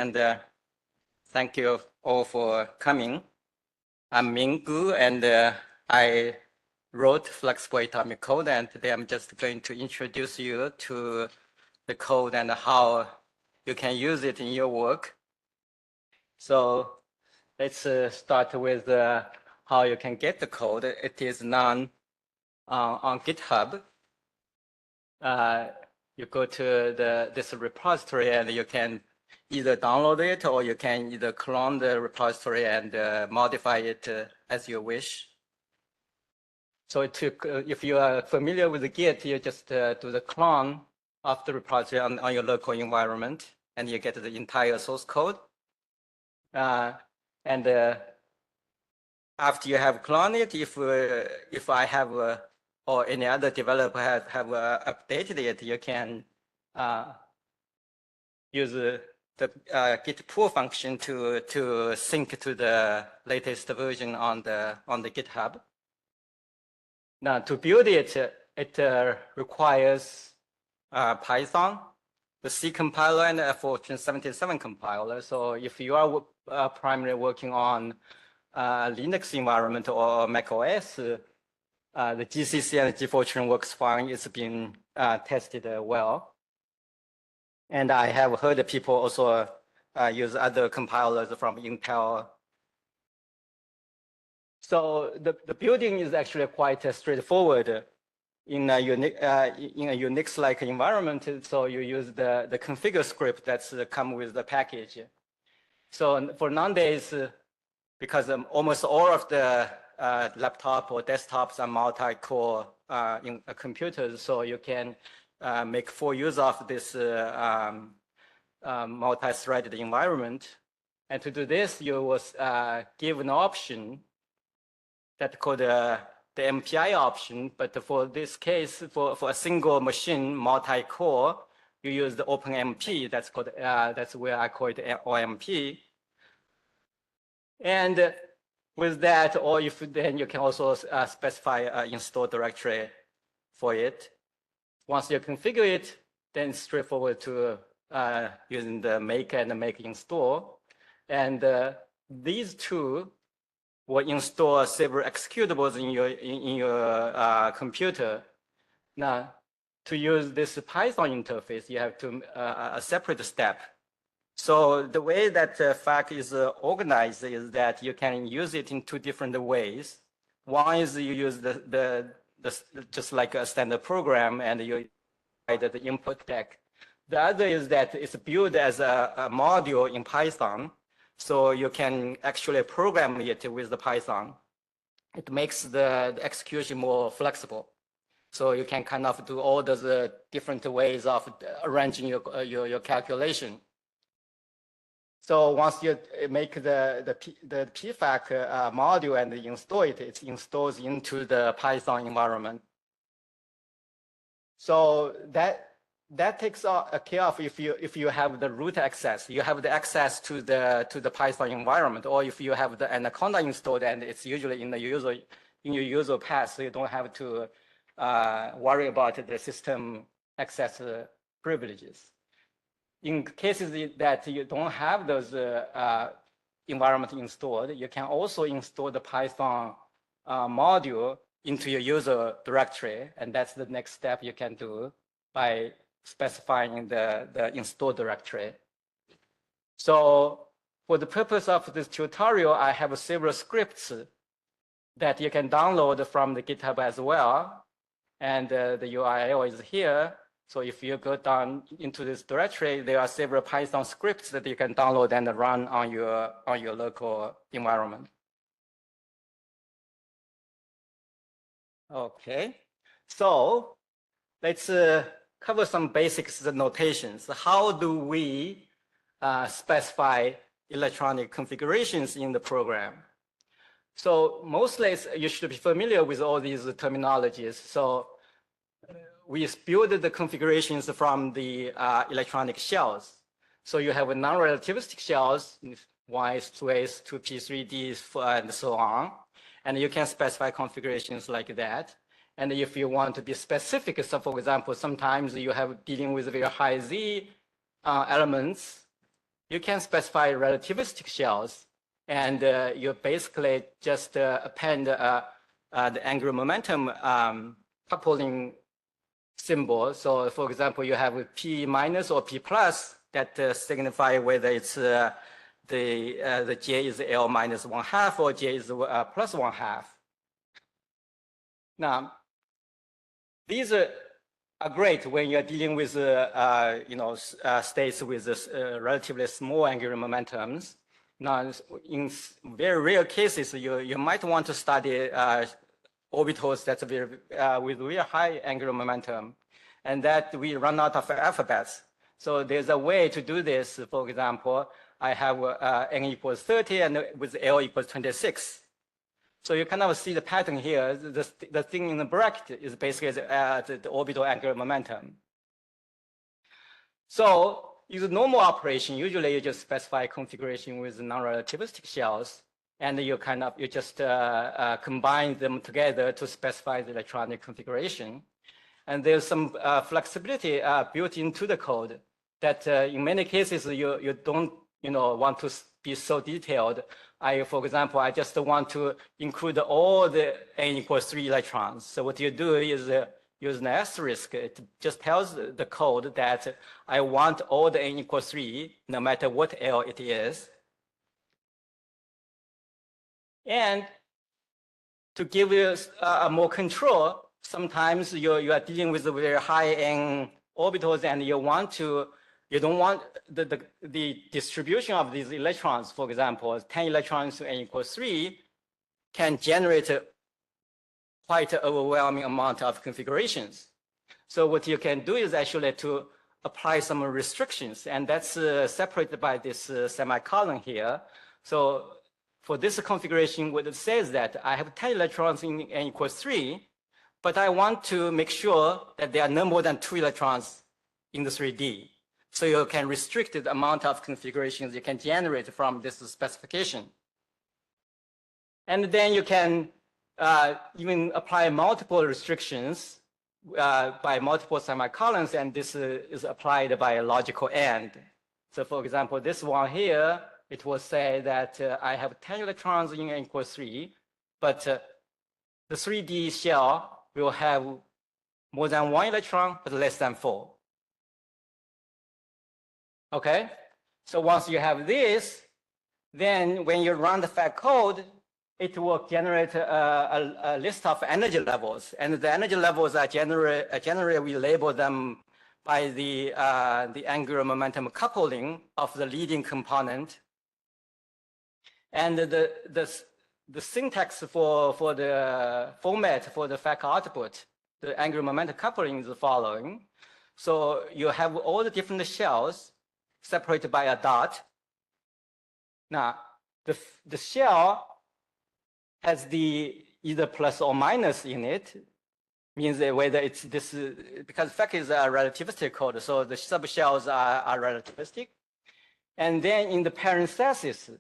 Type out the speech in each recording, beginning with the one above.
And thank you all for coming. I'm Ming Gu, and I wrote flexible atomic code, and today I'm just going to introduce you to the code and how you can use it in your work. So let's start with how you can get the code. It is on GitHub. You go to this repository and you can either download it or you can either clone the repository and modify it as you wish. So if you are familiar with the Git, you just do the clone of the repository on your local environment, and you get the entire source code. And after you have cloned it, if I have or any other developer have updated it, you can use the git pull function to sync to the latest version on the GitHub. Now, to build it, it requires Python, the C compiler, and a Fortran 77 compiler. So if you are primarily working on Linux environment or Mac OS, the GCC and Gfortran works fine. It's been tested well. And I have heard people also use other compilers from Intel. So the building is actually quite straightforward in a Unix-like environment. So you use the configure script that's come with the package. So for nowadays, because almost all of the laptop or desktops are multi-core computers, so you can make full use of this multi-threaded environment. And to do this, you was given an option that's called the MPI option. But for this case, for a single machine, multi-core, you use the OpenMP. That's called that's where I call it OMP. And with that, or if then you can also specify an install directory for it. Once you configure it, then it's straightforward to using the make and the make install. And these two will install several executables in your computer. Now, to use this Python interface, you have to a separate step. So the way that FAQ is organized is that you can use it in two different ways. One is you use the just like a standard program and you write the input deck. The other is that it's built as a module in Python. So you can actually program it with the Python. It makes the execution more flexible. So you can kind of do all those different ways of arranging your calculation. So once you make the PFAQ module and install it, it installs into the Python environment. So that takes care of if you have the root access, you have the access to the Python environment, or if you have the Anaconda installed and it's usually in your user path, so you don't have to worry about the system access privileges. In cases that you don't have those environment installed, you can also install the Python module into your user directory, and that's the next step you can do by specifying the install directory. So for the purpose of this tutorial, I have several scripts that you can download from the GitHub as well, and the URL is here. So if you go down into this directory, there are several Python scripts that you can download and run on your local environment. Okay, so let's cover some basics of notations. How do we specify electronic configurations in the program? So mostly you should be familiar with all these terminologies. So we build the configurations from the electronic shells. So you have a non-relativistic shells, 1s, 2s, 2p, 3ds, and so on. And you can specify configurations like that. And if you want to be specific, so for example, sometimes you have dealing with very high Z elements, you can specify relativistic shells, and you basically just append the angular momentum coupling symbol. So, for example, you have P minus or P plus that signify whether it's the J is L minus 1/2 or J is plus 1/2. Now, these are great when you're dealing with states with relatively small angular momentums. Now, in very rare cases, you might want to study orbitals that's with very high angular momentum, and that we run out of alphabets. So there's a way to do this. For example, I have n equals 30 and with L equals 26. So you kind of see the pattern here. The thing in the bracket is basically the orbital angular momentum. So use a normal operation. Usually you just specify configuration with non-relativistic shells, and you just combine them together to specify the electronic configuration. And there's some flexibility built into the code that in many cases you don't want to be so detailed. For example, I just want to include all the n equals 3 electrons. So what you do is use an asterisk. It just tells the code that I want all the n equals 3, no matter what L it is. And to give you more control, sometimes you are dealing with very high n orbitals, and you don't want the distribution of these electrons. For example, 10 electrons to n equals 3 can generate quite an overwhelming amount of configurations. So what you can do is actually to apply some restrictions, and that's separated by this semicolon here. So for this configuration, what it says that I have 10 electrons in n equals 3, but I want to make sure that there are no more than 2 electrons in the 3D. So you can restrict the amount of configurations you can generate from this specification. And then you can even apply multiple restrictions by multiple semicolons, and this is applied by a logical AND. So for example, this one here, it will say that I have 10 electrons in n equals 3, but the 3D shell will have more than 1 electron, but less than 4. Okay, so once you have this, then when you run the fact code, it will generate a list of energy levels, and the energy levels are generally we label them by the angular momentum coupling of the leading component. And the syntax for the format for the fact output, the angular momentum coupling is the following. So you have all the different shells separated by a dot. Now, the shell has the either plus or minus in it, means that whether it's this, because fact is a relativistic code, so the subshells are relativistic. And then in the parenthesis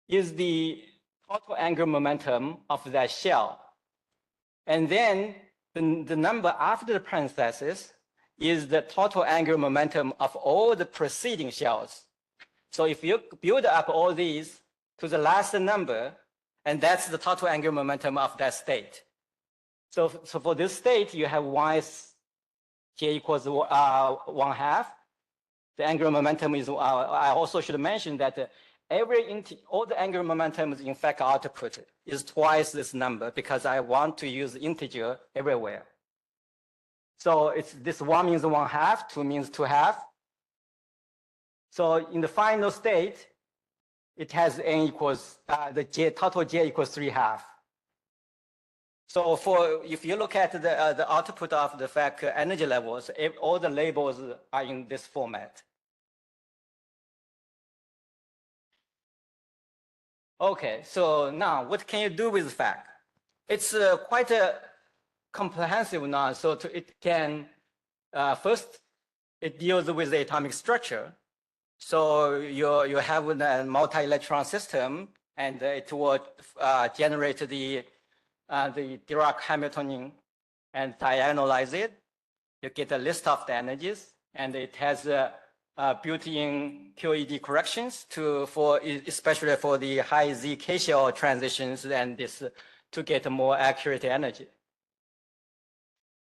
is the total angular momentum of that shell. And then the number after the parenthesis is the total angular momentum of all the preceding shells. So if you build up all these to the last number, and that's the total angular momentum of that state. So for this state, you have j equals 1/2. The angular momentum is, I also should mention that all the angular momentums in fact output is twice this number, because I want to use integer everywhere. So this 1 means 1/2, 2 means 2/2. So in the final state, it has n equals, total j equals 3/2. So if you look at the output of the fact energy levels, all the labels are in this format. Okay, so now what can you do with fact? It's quite comprehensive now. So it can, first, it deals with the atomic structure. So you have a multi-electron system, and it will generate the Dirac-Hamiltonian and diagonalize it. You get a list of the energies, and it has built-in QED corrections especially for the high Z K-shell transitions and this to get more accurate energy.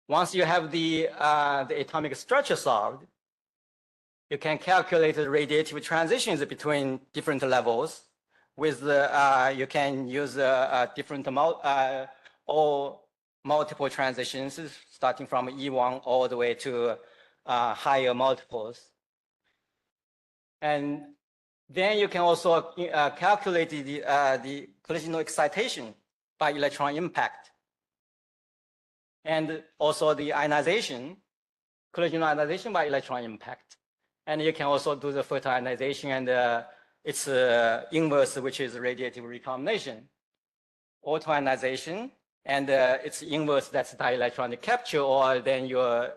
Once you have the atomic structure solved, you can calculate the radiative transitions between different levels. With you can use different or multiple transitions starting from E1 all the way to higher multiples. And then you can also calculate the collisional excitation by electron impact. And also the ionization, collisional ionization by electron impact. And you can also do the photoionization and its inverse, which is radiative recombination. Autoionization and its inverse, that's dielectronic capture, or then you're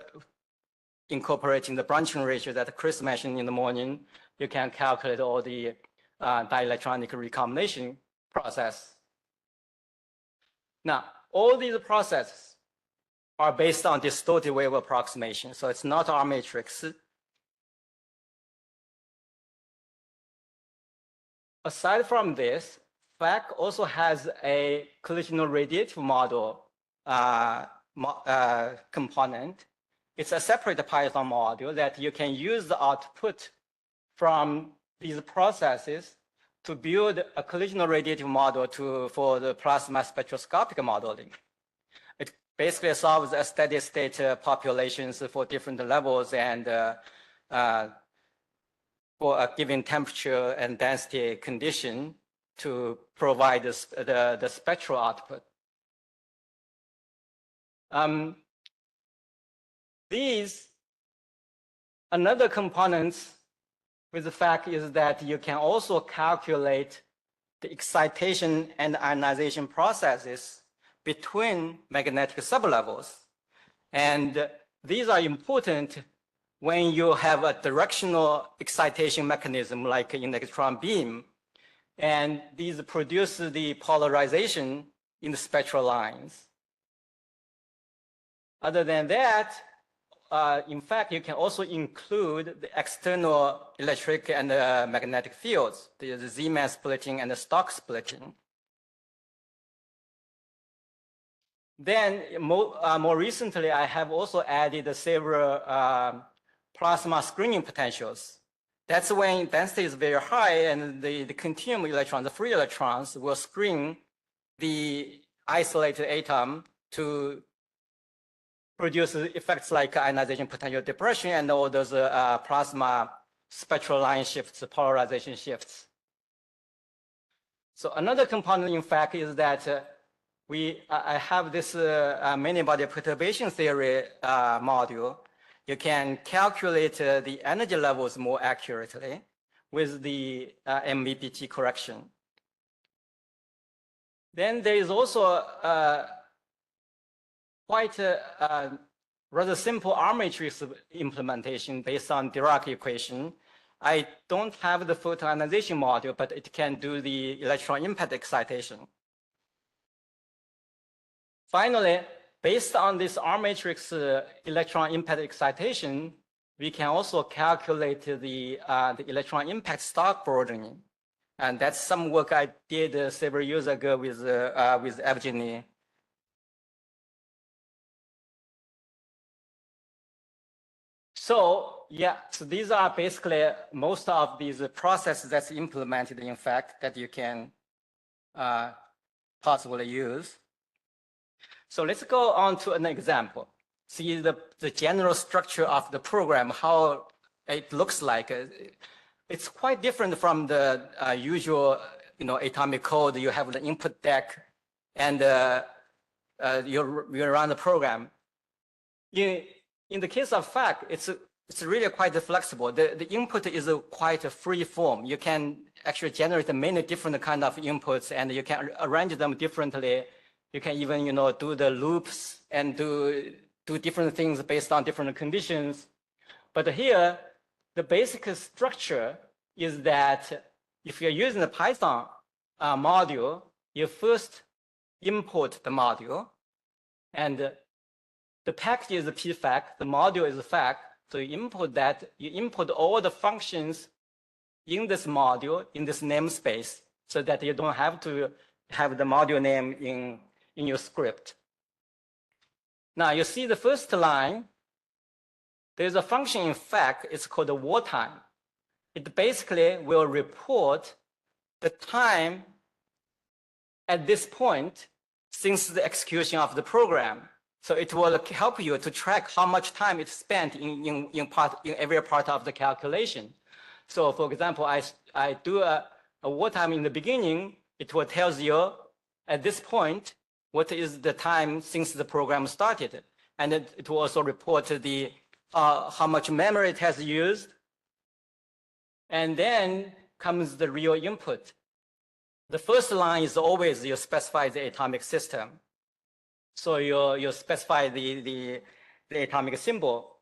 incorporating the branching ratio that Chris mentioned in the morning. You can calculate all the dielectronic recombination process. Now, all these processes are based on distorted wave approximation, so it's not R matrix. Aside from this, FAC also has a collisional radiative model component. It's a separate Python module that you can use the output from these processes to build a collisional radiative model for the plasma spectroscopic modeling. It basically solves a steady state populations for different levels and for a given temperature and density condition to provide the spectral output. Another component with the fact is that you can also calculate the excitation and ionization processes between magnetic sublevels. And these are important when you have a directional excitation mechanism like in electron beam, and these produce the polarization in the spectral lines. Other than that, in fact, you can also include the external electric and magnetic fields, the Zeeman splitting and the Stokes splitting. Then more recently, I have also added several plasma screening potentials. That's when density is very high and the continuum electrons, the free electrons, will screen the isolated atom to produce effects like ionization potential depression and all those plasma spectral line shifts, polarization shifts. So another component, in fact, is that I have this many body perturbation theory module. You can calculate the energy levels more accurately with the MVPT correction. Then there is also quite a rather simple R matrix implementation based on Dirac equation. I don't have the photoionization module, but it can do the electron impact excitation. Finally, based on this R matrix electron impact excitation, we can also calculate the electron impact Stokes broadening. And that's some work I did several years ago with Evgeny. So yeah, so these are basically most of these processes that's implemented, in fact, that you can possibly use. So let's go on to an example. See the general structure of the program, how it looks like. It's quite different from the usual, atomic code. You have the input deck, and you run the program. In the case of FAC, it's really quite flexible. The input is quite a free form. You can actually generate many different kind of inputs, and you can arrange them differently. You can even, do the loops and do different things based on different conditions. But here, the basic structure is that if you're using the Python module, you first import the module, and the package is the PFAC, the module is the FAC. So you input that, you input all the functions in this module, in this namespace, so that you don't have to have the module name in your script. Now you see the first line, there's a function in fact, it's called the wartime. It basically will report the time at this point since the execution of the program. So it will help you to track how much time it's spent in every part of the calculation. So for example, I do a wartime in the beginning, it will tell you at this point, what is the time since the program started. And it will also report the how much memory it has used. And then comes the real input. The first line is always you specify the atomic system. So you specify the atomic symbol.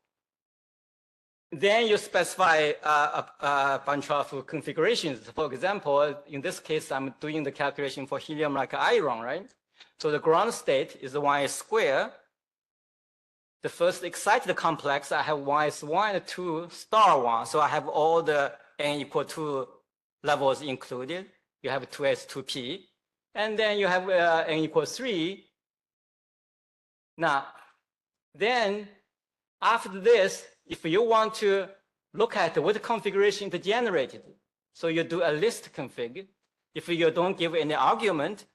Then you specify a bunch of configurations. For example, in this case, I'm doing the calculation for helium like iron, right? So the ground state is 1s squared. The first excited complex, I have 1s1 and 2 star 1. So I have all the n equal 2 levels included. You have 2s, 2p. And then you have n equals 3. Now, then after this, if you want to look at what configuration it generated, so you do a list config. If you don't give any argument,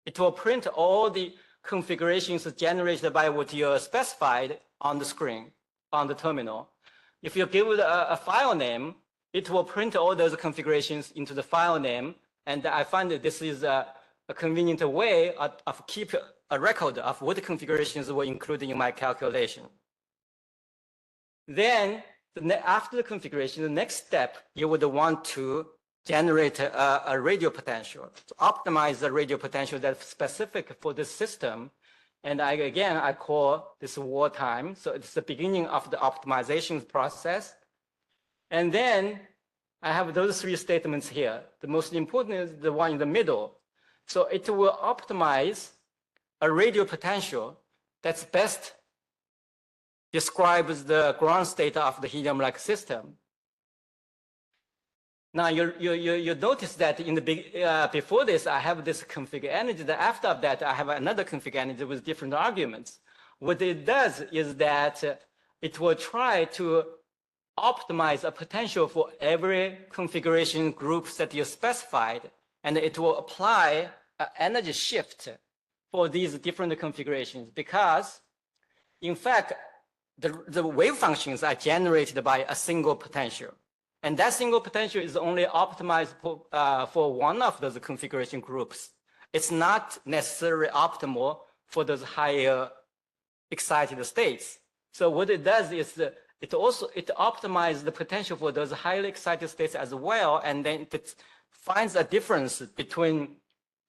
it will print all the configurations generated by what you specified on the screen, on the terminal. If you give it a file name, it will print all those configurations into the file name. And I find that this is a convenient way of keep a record of what configurations were included in my calculation. Then after the configuration, the next step, you would want to generate a radio potential, to optimize the radio potential that's specific for this system. And I call this wartime. So it's the beginning of the optimization process. And then I have those three statements here. The most important is the one in the middle. So it will optimize a radio potential that's best describes the ground state of the helium-like system. Now you notice that in the before this I have this config energy. After that I have another config energy with different arguments. What it does is that it will try to optimize a potential for every configuration group that you specified, and it will apply an energy shift for these different configurations, because in fact the wave functions are generated by a single potential. And that single potential is only optimized for one of those configuration groups. It's not necessarily optimal for those higher excited states. So what it does is it optimizes the potential for those highly excited states as well, and then it finds a difference between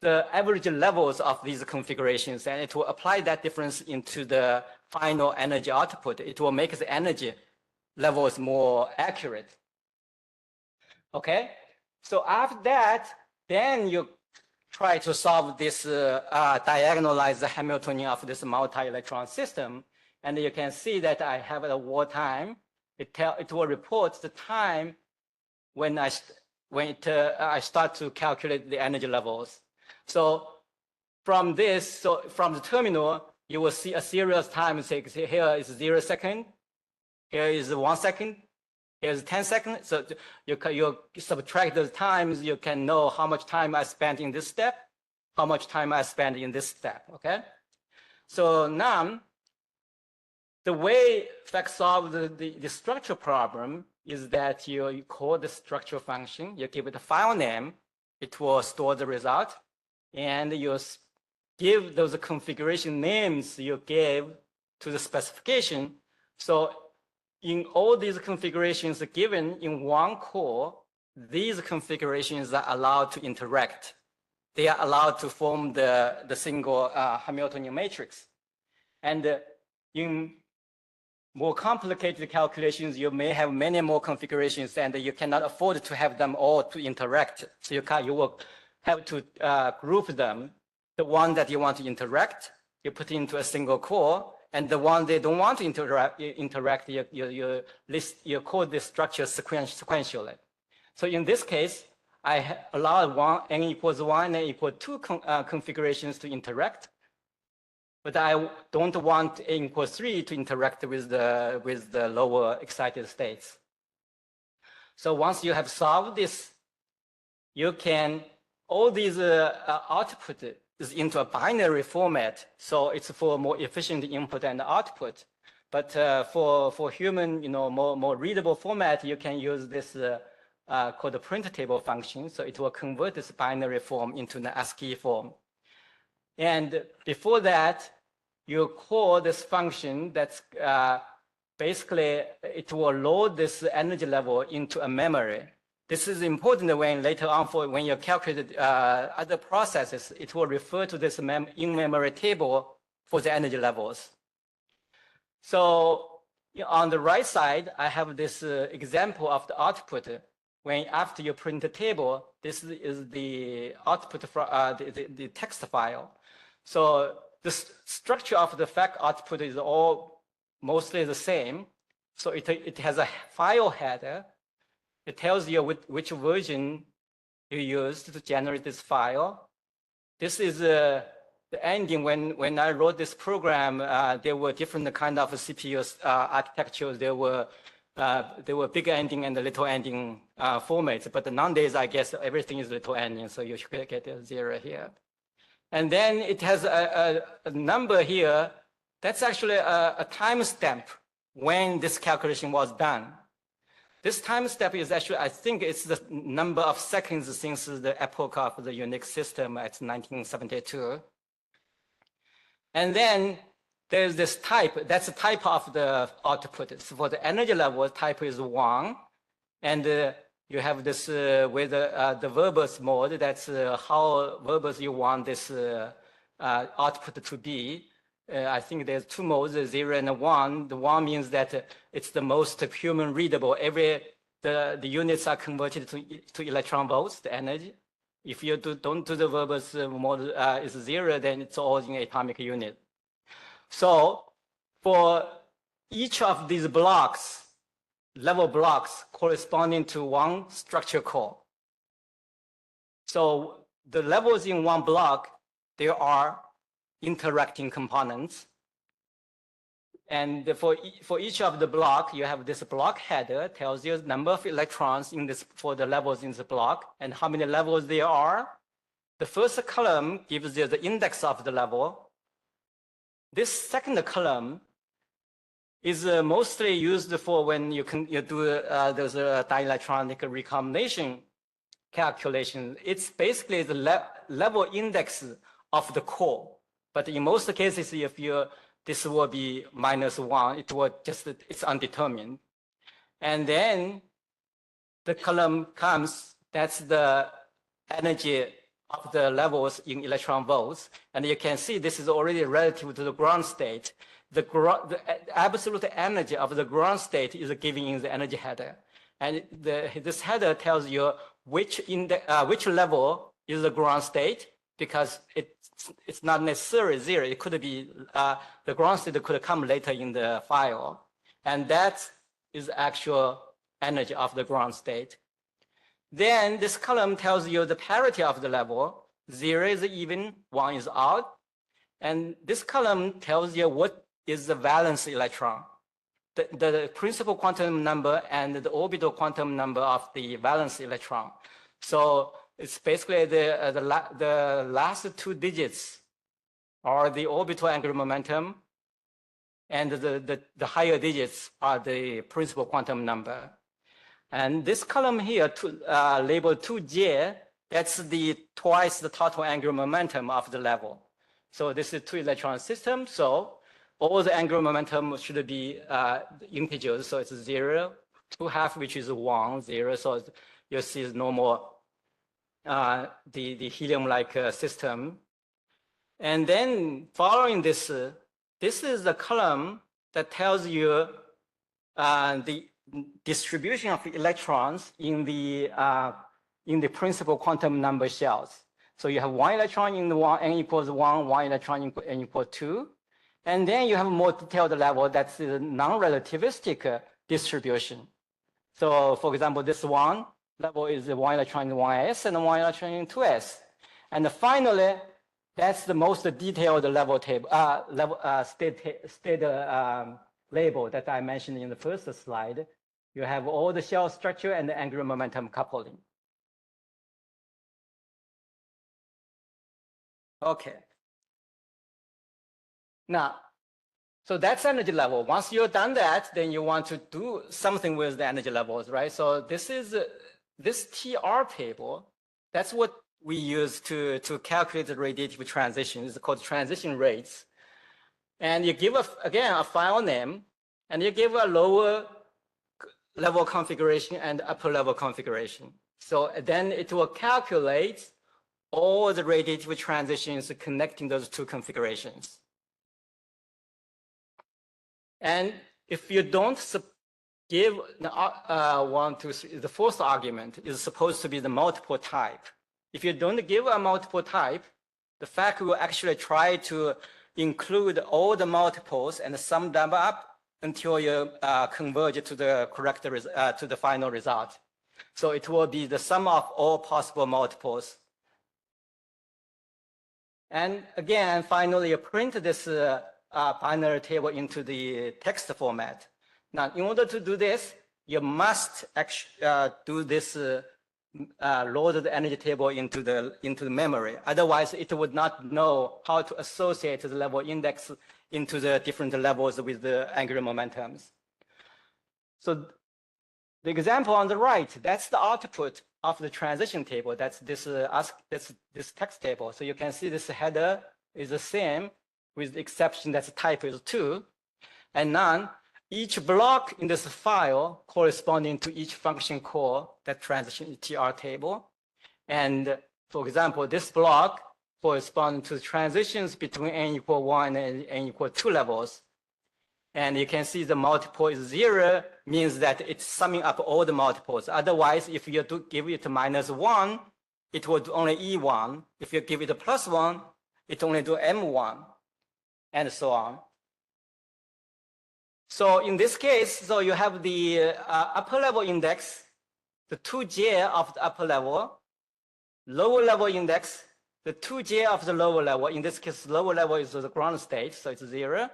the average levels of these configurations, and it will apply that difference into the final energy output. It will make the energy levels more accurate. Okay, so after that, then you try to solve this, diagonalize the Hamiltonian of this multi-electron system. And you can see that I have a wartime. It will report the time when I start to calculate the energy levels. So from this, from the terminal, you will see a series time. Say here is 0 second, here is 1 second, here's 10 seconds. So you subtract those times, you can know how much time I spent in this step, how much time I spent in this step, okay? So now, the way FAC solve the structure problem is that you call the structure function, you give it a file name, it will store the result, and you give those configuration names you gave to the specification. So in all these configurations given in one core, these configurations are allowed to interact. They are allowed to form the single Hamiltonian matrix. And in more complicated calculations, you may have many more configurations, and you cannot afford to have them all to interact. So you will have to group them. The one that you want to interact, you put into a single core, And the one they don't want to interact, you code this structure sequentially. So in this case, I allow n equals 1 and n equals 2 configurations to interact, but I don't want n equals 3 to interact with the lower excited states. So once you have solved this, you can, all these output is into a binary format. So it's for more efficient input and output. But for human, more readable format, you can use this called the print table function. So it will convert this binary form into an ASCII form. And before that, you call this function that's basically, it will load this energy level into a memory. This is important when later on when you calculate other processes, it will refer to this in-memory table for the energy levels. So on the right side, I have this example of the output. When after you print the table, this is the output from the text file. So the structure of the fact output is all mostly the same. So it has a file header. It tells you which version you used to generate this file. This is the ending. When I wrote this program, there were different kind of CPU architectures. There were big ending and the little ending formats. But nowadays, I guess everything is little ending. So you should get a 0 here. And then it has a number here. That's actually a timestamp when this calculation was done. This time step is actually, I think it's the number of seconds since the epoch of the Unix system at 1972. And then there's this type, that's the type of the output. So for the energy level, type is 1. And you have this with the verbose mode, that's how verbose you want this output to be. I think there's 2 modes, 0 and 1. The 1 means that it's the most human readable. The units are converted to electron volts, the energy. If you don't do the verbose mode is 0, then it's all in atomic unit. So for each of these blocks, level blocks corresponding to one structure core. So the levels in one block, there are interacting components. And for each of the block, you have this block header, tells you the number of electrons for the levels in the block and how many levels there are. The first column gives you the index of the level. This second column is mostly used for when you do those dielectronic recombination calculation. It's basically the level index of the core. But in most cases, if this will be -1, it's undetermined. And then the column comes, that's the energy of the levels in electron volts. And you can see this is already relative to the ground state. The absolute energy of the ground state is given in the energy header. And this header tells you which level is the ground state, because it's not necessarily 0. It could be, the ground state could come later in the file. And that is actual energy of the ground state. Then this column tells you the parity of the level. 0 is even, 1 is odd. And this column tells you what is the valence electron. The principal quantum number and the orbital quantum number of the valence electron. So it's basically the last 2 digits are the orbital angular momentum, and the higher digits are the principal quantum number. And this column here, labeled 2J, that's twice the total angular momentum of the level. So this is 2 electron system. So all the angular momentum should be integers. So it's 0, 2½ which is 1, 0. So you see it's normal. The helium-like system. And then following this, this is the column that tells you the distribution of electrons in the principal quantum number shells. So you have 1 electron in the n equals 1, 1 electron in n equals 2. And then you have a more detailed level that's a non-relativistic distribution. So for example, this one level is 1 electron in 1s and 1 electron in 2s. And finally, that's the most detailed level table, state label that I mentioned in the first slide. You have all the shell structure and the angular momentum coupling. Okay. Now, so that's energy level. Once you've done that, then you want to do something with the energy levels, right? So this is this TR table. That's what we use to calculate the radiative transition. It's called transition rates. And you give, again, a file name, and you give a lower level configuration and upper level configuration. So then it will calculate all the radiative transitions connecting those two configurations. And if you don't give the fourth argument is supposed to be the multiple type. If you don't give a multiple type, the faculty will actually try to include all the multiples and sum them up until you converge to the correct to the final result. So it will be the sum of all possible multiples. And again, finally, you print this binary table into the text format. Now, in order to do this, you must actually do this load the energy table into the memory. Otherwise, it would not know how to associate the level index into the different levels with the angular momentums. So the example on the right, that's the output of the transition table. That's this text table. So you can see this header is the same, with the exception that the type is 2. And none, each block in this file corresponding to each function call that transition TR table. And for example, this block corresponds to transitions between n equal 1 and n equal 2 levels. And you can see the multiple is 0, means that it's summing up all the multiples. Otherwise, if you give it -1, it will do only E1. If you give it a +1, it only do M1, and so on. So in this case, so you have the upper level index, the 2j of the upper level, lower level index, the 2j of the lower level. In this case, lower level is the ground state, so it's 0.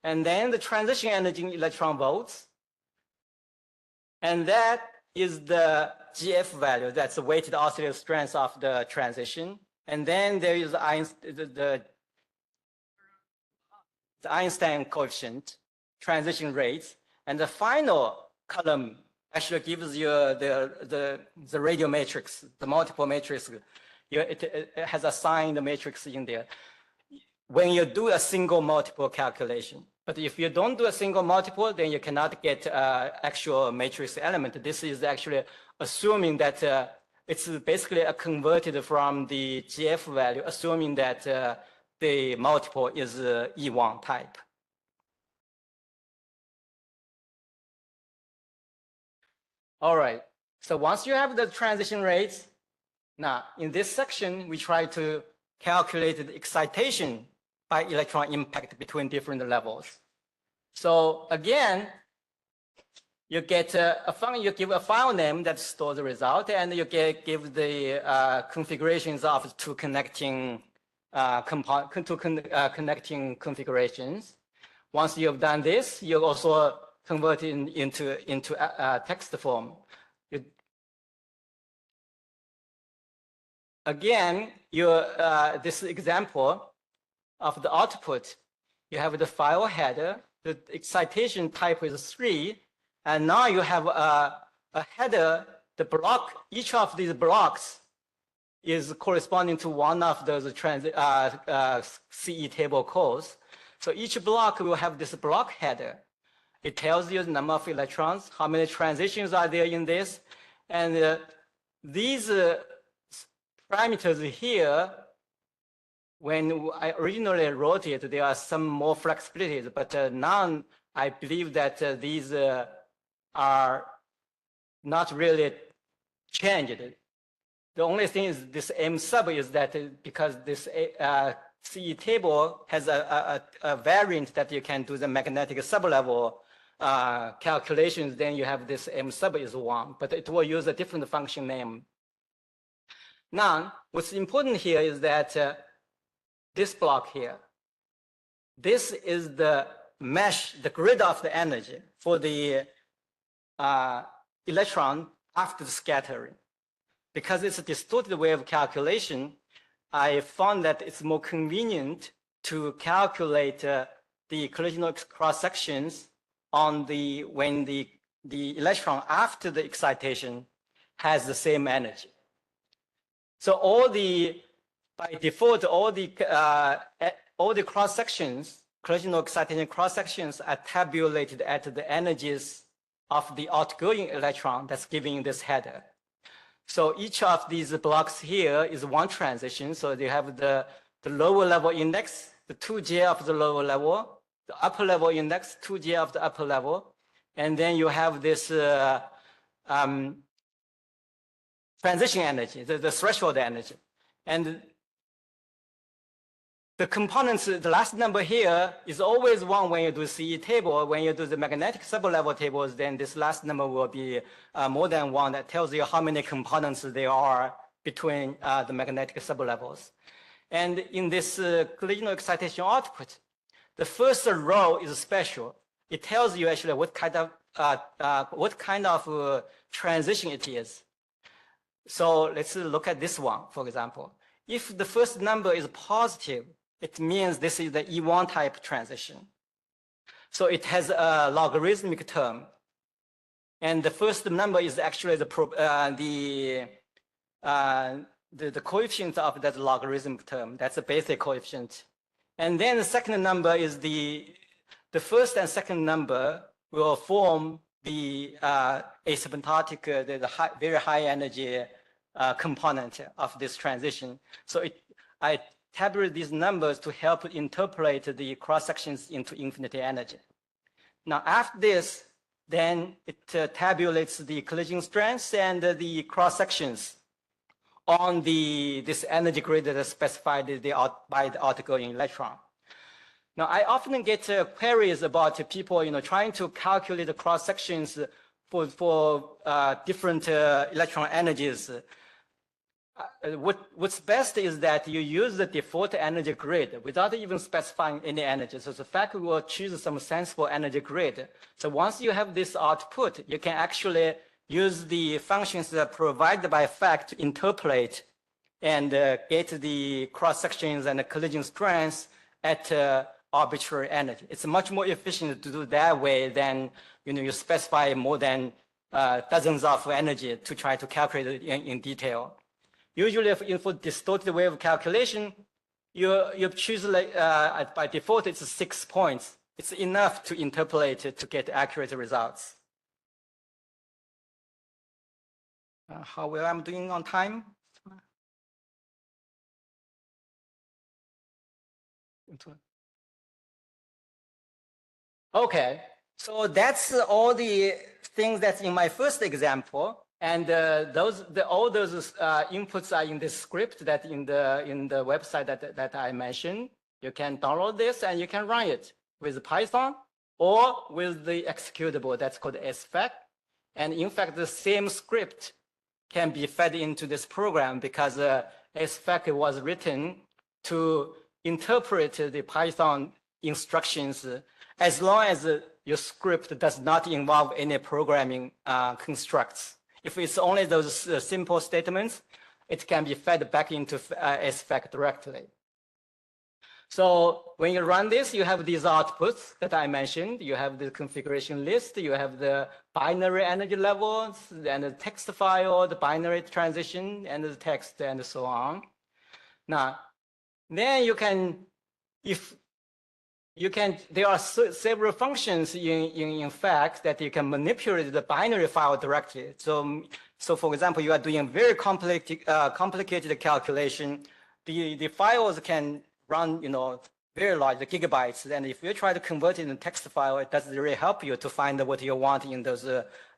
And then the transition energy in electron volts. And that is the GF value. That's the weighted oscillator strength of the transition. And then there is the Einstein coefficient, transition rates. And the final column actually gives you the radial matrix, the multiple matrix. It has assigned the matrix in there when you do a single multiple calculation. But if you don't do a single multiple, then you cannot get actual matrix element. This is actually assuming that it's basically converted from the GF value, assuming that the multiple is E1 type. All right, so once you have the transition rates, now in this section, we try to calculate the excitation by electron impact between different levels. So again, you get you give a file name that stores the result, and you give the configurations of two connecting connecting configurations. Once you've done this, you also convert it into text form. Again, this example of the output, you have the file header, the excitation type is 3, and now you have a header, the block, each of these blocks is corresponding to one of those CE table calls. So each block will have this block header. It tells you the number of electrons, how many transitions are there in this, and these parameters here, when I originally wrote it, there are some more flexibilities, but now I believe that these are not really changed. The only thing is this M sub is that because this CE table has a variant that you can do the magnetic sublevel calculations. Then you have this M sub is 1, but it will use a different function name. Now, what's important here is that this block here, this is the mesh, the grid of the energy for the electron after the scattering. Because it's a distorted wave calculation, I found that it's more convenient to calculate the collisional cross sections on when the electron after the excitation has the same energy. So by default, all the cross sections, collisional excitation cross sections, are tabulated at the energies of the outgoing electron that's giving this header. So each of these blocks here is one transition. So they have the lower level index, the 2J of the lower level, the upper level index, 2J of the upper level, and then you have this transition energy, the threshold energy. And the components, the last number here is always 1 when you do CE table. When you do the magnetic sublevel tables, then this last number will be more than 1. That tells you how many components there are between the magnetic sublevels. And in this collisional excitation output, the first row is special. It tells you actually what kind of transition it is. So let's look at this one, for example. If the first number is positive, it means this is the E1 type transition. So it has a logarithmic term. And the first number is actually the coefficient of that logarithmic term. That's the basic coefficient. And then the second number is the first and second number will form the asymptotic, the very high energy component of this transition. So I tabulate these numbers to help interpolate the cross sections into infinity energy. Now, after this, then it tabulates the collision strengths and the cross sections on this energy grid that is specified by the outgoing electron. Now, I often get queries about people, trying to calculate the cross sections for different electron energies. What's best is that you use the default energy grid without even specifying any energy. So the faculty will choose some sensible energy grid. So once you have this output, you can actually use the functions that are provided by FAC to interpolate and get the cross sections and the collision strengths at arbitrary energy. It's much more efficient to do that way than you specify more than dozens of energy to try to calculate it in detail. Usually, for distorted wave calculation, you choose by default it's 6 points. It's enough to interpolate it to get accurate results. How well I'm doing on time? Okay, so that's all the things that's in my first example. And all those inputs are in the script that in the website that I mentioned. You can download this and you can run it with Python or with the executable that's called SFAC. And in fact, the same script can be fed into this program because SFAC was written to interpret the Python instructions as long as your script does not involve any programming constructs. If it's only those simple statements, it can be fed back into SFAC directly. So when you run this, you have these outputs that I mentioned. You have the configuration list, you have the binary energy levels, and the text file, the binary transition, and the text, and so on. Now, then there are several functions in fact that you can manipulate the binary file directly. So for example, you are doing very complicated calculation. The files can run, very large, the gigabytes. And if you try to convert it into text file, it doesn't really help you to find what you want in those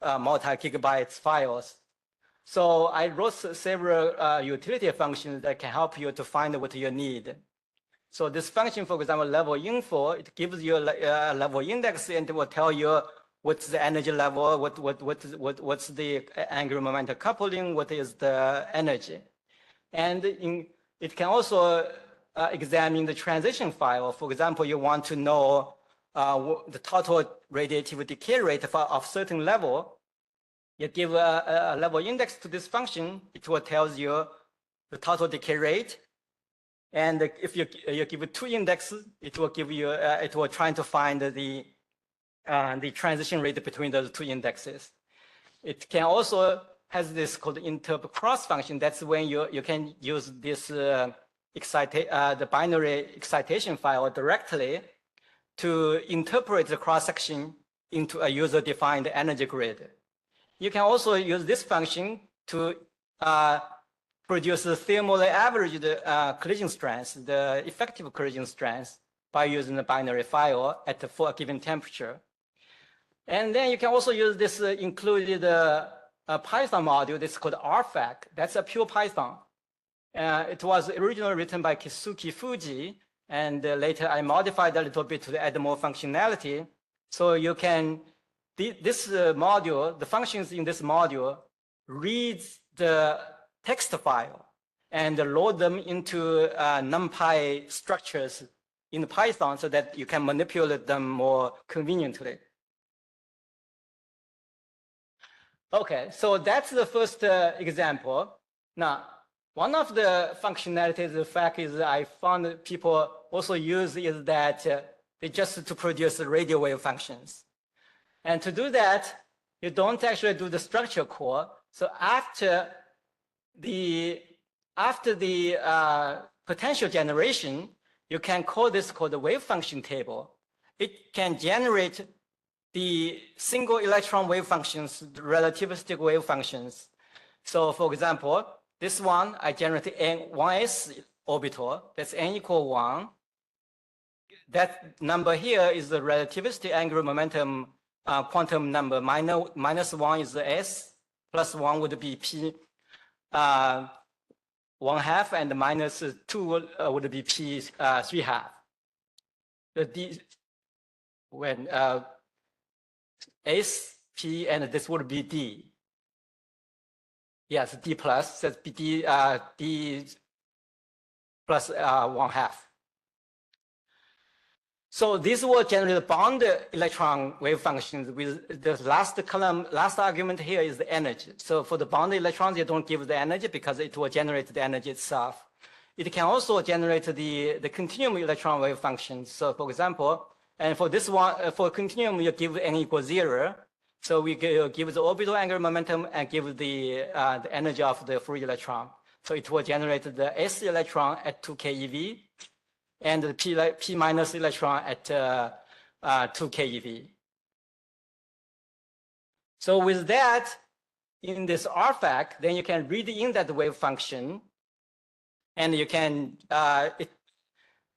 multi-gigabytes files. So I wrote several utility functions that can help you to find what you need. So this function, for example, level info, it gives you a level index and it will tell you what's the energy level, what's the angular momentum coupling, what is the energy. And it can also examine the transition file. For example, you want to know the total radiative decay rate of certain level. You give a level index to this function, it will tell you the total decay rate. And if you give it 2 indexes, it will give you, it will try to find the transition rate between those 2 indexes. It can also has this called interp cross function. That's when you can use this the binary excitation file directly to interpret the cross section into a user-defined energy grid. You can also use this function to produce the thermally averaged collision strength, the effective collision strength, by using the binary file for a given temperature. And then you can also use this included Python module. This is called RFAC. That's a pure Python. It was originally written by Kisuki Fuji, and later I modified a little bit to add more functionality. So you can, this module, the functions in this module reads the text file and load them into NumPy structures in Python so that you can manipulate them more conveniently. Okay, so that's the first example. Now, one of the functionalities, the fact is I found that people also use is that they just to produce radio wave functions. And to do that, you don't actually do the structure core. So after the potential generation, you can call this called the wave function table. It can generate the single electron wave functions, the relativistic wave functions. So for example, this one, I generated N1s orbital, that's n equal 1. That number here is the relativistic angular momentum quantum number. Minus 1 is the S, plus 1 would be P 1/2, and minus 2 would be P 3/2. When S, P, and this would be D. Yes, D plus, that's D plus 1/2. So this will generate bound electron wave functions with the last column, last argument here is the energy. So for the bound electrons, you don't give the energy because it will generate the energy itself. It can also generate the continuum electron wave functions. So for example, and for this one, for continuum, you give n equals 0. So we give the orbital angular momentum and give the energy of the free electron. So it will generate the s electron at 2 keV and the p minus electron at 2 keV. So with that, in this RFAC, then you can read in that wave function, and you can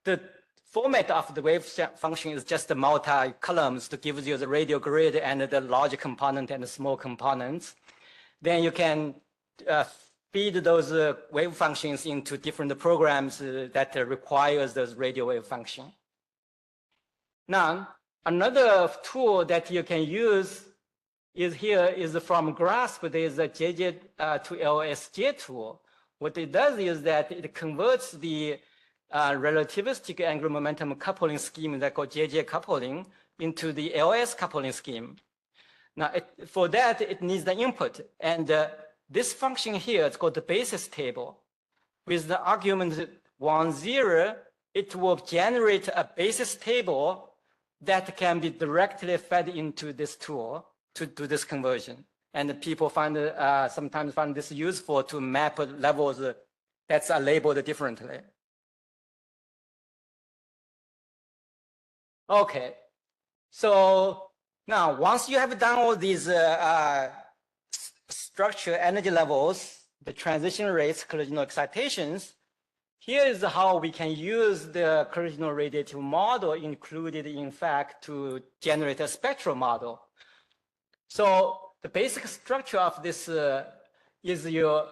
the format of the wave function is just the multi-columns to give you the radial grid and the large component and the small components. Then you can feed those wave functions into different programs that requires those radio wave function. Now, another tool that you can use is from GRASP. There is a JJ to LSJ tool. What it does is that it converts the relativistic angular momentum coupling scheme that called JJ coupling into the LS coupling scheme. Now, for that, it needs the input. And this function here is called the basis table. With the argument 1, 0, it will generate a basis table that can be directly fed into this tool to do this conversion. And people sometimes find this useful to map levels that's labeled differently. Okay, so now once you have done all these structure energy levels, the transition rates, collisional excitations, here is how we can use the collisional radiative model included in fact to generate a spectral model. So the basic structure of this is you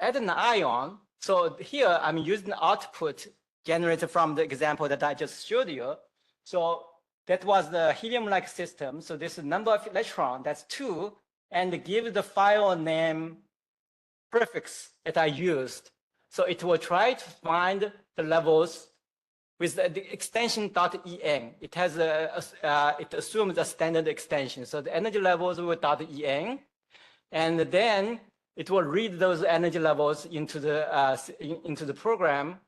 add an ion So here I'm using the output generated from the example that I just showed you. So that was the helium-like system. So this is number of electron, that's 2, and give the file name prefix that I used. So it will try to find the levels with the extension .en. It has it assumes a standard extension. So the energy levels with .en, and then it will read those energy levels into the program.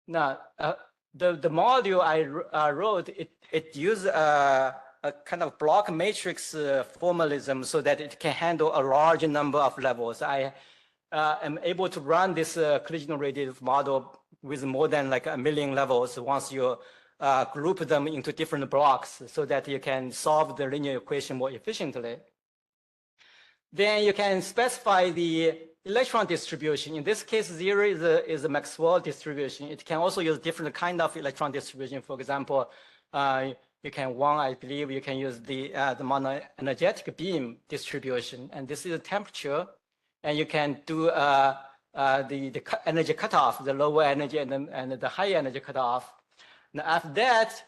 Now, the module I wrote, it used a kind of block matrix formalism so that it can handle a large number of levels. I am able to run this collisional radiative model with more than like 1 million levels once you group them into different blocks so that you can solve the linear equation more efficiently. Then you can specify the electron distribution. In this case, 0 is a Maxwell distribution. It can also use different kind of electron distribution. For example, you can I believe you can use the monoenergetic beam distribution, and this is the temperature, and you can do the energy cutoff, the lower energy and the high energy cutoff. Now after that,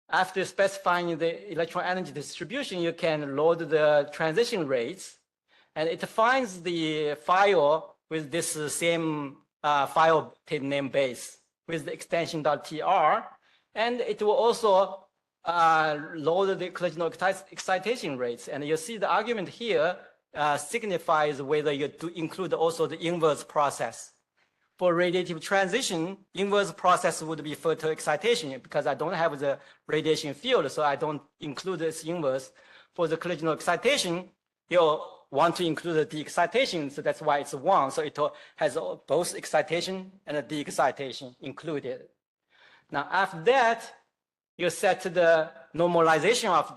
after specifying the electron energy distribution, you can load the transition rates. And it finds the file with this same file name base with the extension .tr, and it will also load the collisional excitation rates. And you see the argument here signifies whether you do include also the inverse process. For radiative transition, inverse process would be photoexcitation because I don't have the radiation field, so I don't include this inverse. For the collisional excitation, you want to include the excitation, so that's why it's 1. So it has both excitation and the de-excitation included. Now after that, you set the normalization of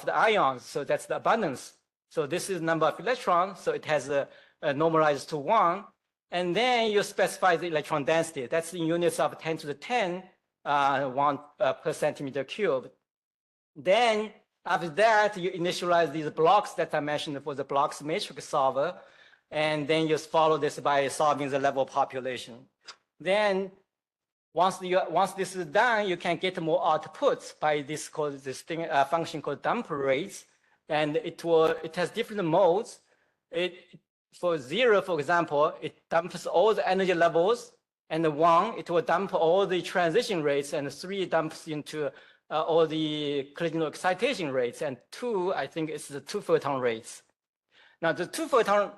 the ions, so that's the abundance. So this is number of electrons, so it has normalized to 1. And then you specify the electron density. That's in units of 10 to the 10, 1 per centimeter cubed. Then after that, you initialize these blocks that I mentioned for the blocks matrix solver, and then you follow this by solving the level population. Then once this is done, you can get more outputs by this function called dump rates, and it has different modes. For 0, for example, it dumps all the energy levels, and 1, it will dump all the transition rates, and 3 dumps into all the collisional excitation rates, and 2, I think it's the 2 photon rates. Now, the 2 photon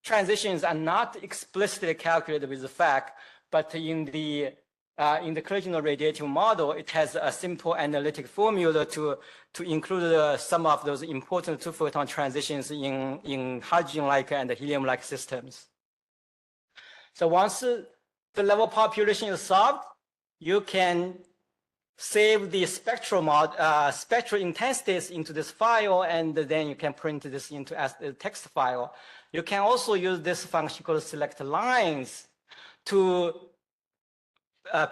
transitions are not explicitly calculated with the fact, but in the collisional radiative model, it has a simple analytic formula to include some of those important 2 photon transitions in hydrogen-like and helium-like systems. So once the level population is solved, you can save the spectral intensities into this file, and then you can print this into as a text file. You can also use this function called select lines to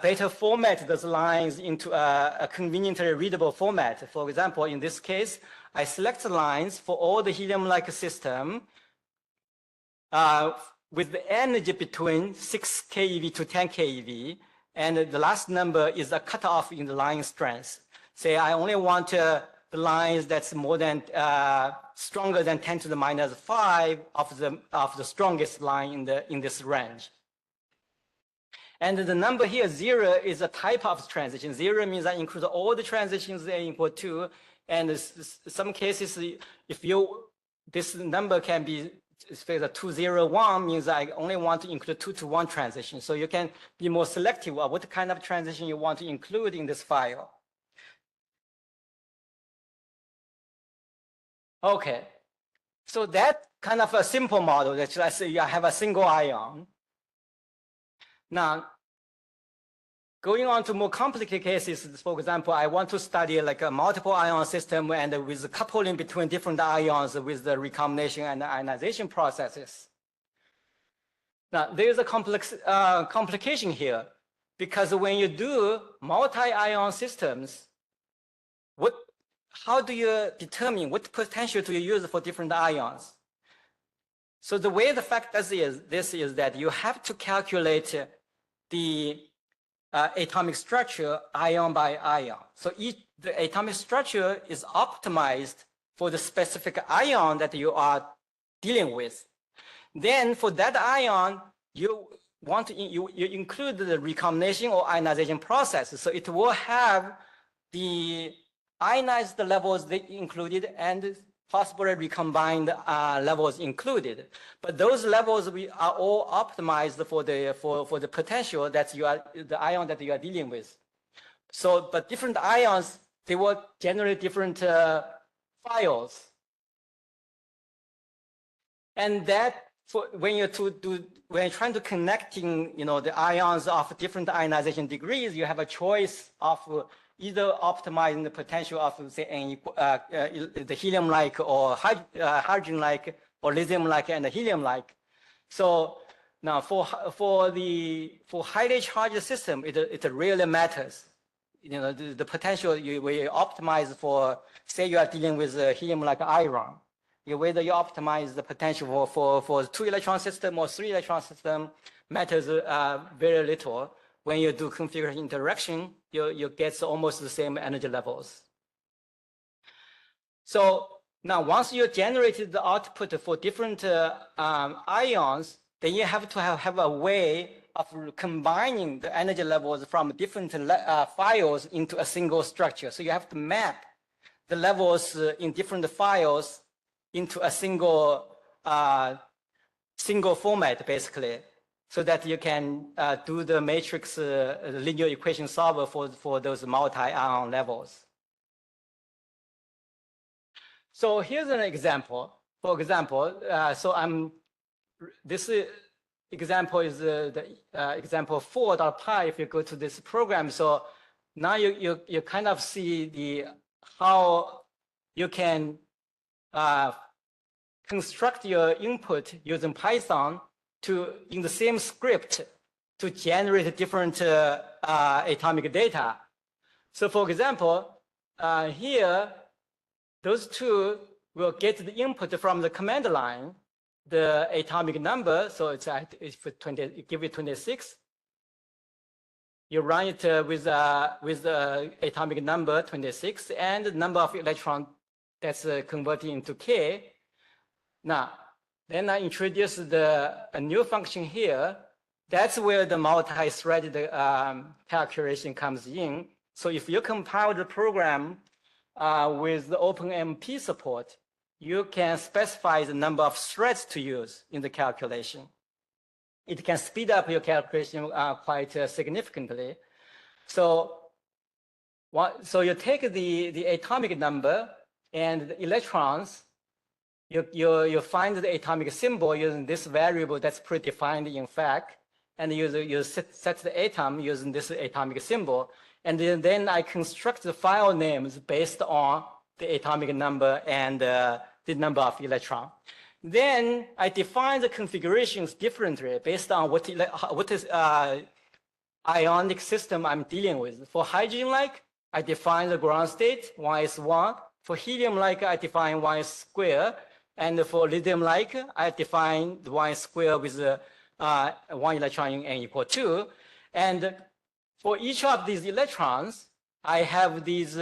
better format those lines into a conveniently readable format. For example, in this case, I select lines for all the helium-like system with the energy between 6 keV to 10 keV. And the last number is a cutoff in the line strength. Say I only want the lines that's more than stronger than 10 to the minus 5 of the strongest line in this range. And the number here 0 is a type of transition. 0 means I include all the transitions they equal to, and in some cases, this number can be. Say the 201 means I only want to include 2 to 1 transition. So you can be more selective of what kind of transition you want to include in this file. Okay, so that kind of a simple model that let's say I have a single ion. Now, going on to more complicated cases, for example, I want to study like a multiple ion system and with coupling between different ions with the recombination and ionization processes. Now, there's a complication here, because when you do multi-ion systems, how do you determine what potential do you use for different ions? So the way the fact does this is that you have to calculate the atomic structure ion by ion. So the atomic structure is optimized for the specific ion that you are dealing with. Then for that ion, you include the recombination or ionization process. So it will have the ionized levels included and possibly recombined levels included. But those levels are all optimized for the potential that the ion that you are dealing with. So, but different ions, they will generate different files. And that when you're trying to connecting, the ions of different ionization degrees, you have a choice of either optimizing the potential of, say, the helium-like or hydrogen-like or lithium-like and the helium-like. So now for highly charged system, it really matters. The potential we optimize for, say you are dealing with a helium-like ion. Whether you optimize the potential for 2-electron system or 3-electron system matters very little. When you do configuration interaction, you get almost the same energy levels. So now once you generated the output for different ions, then you have to have a way of combining the energy levels from different files into a single structure. So you have to map the levels in different files into a single format, basically, so that you can do the matrix linear equation solver for those multi-ion levels. So here's an example. For example, this example is the example 4.pi. If you go to this program, so now you kind of see how you can construct your input using Python in the same script to generate different atomic data. So for example, here, those two will get the input from the command line, the atomic number. So it's 20, give it 26. You run it with the atomic number 26 and the number of electrons that's converted into K. Now, then I introduce a new function here. That's where the multi-threaded calculation comes in. So if you compile the program with the OpenMP support, you can specify the number of threads to use in the calculation. It can speed up your calculation quite significantly. So you take the atomic number and the electrons. You find the atomic symbol using this variable that's predefined in fact, and you set the atom using this atomic symbol. And then I construct the file names based on the atomic number and the number of electrons. Then I define the configurations differently based on what is ionic system I'm dealing with. For hydrogen-like, I define the ground state, 1 is 1. For helium-like, I define 1 is square. And for lithium-like, I define the 1 square with 1 electron in n equal 2. And for each of these electrons, I have these,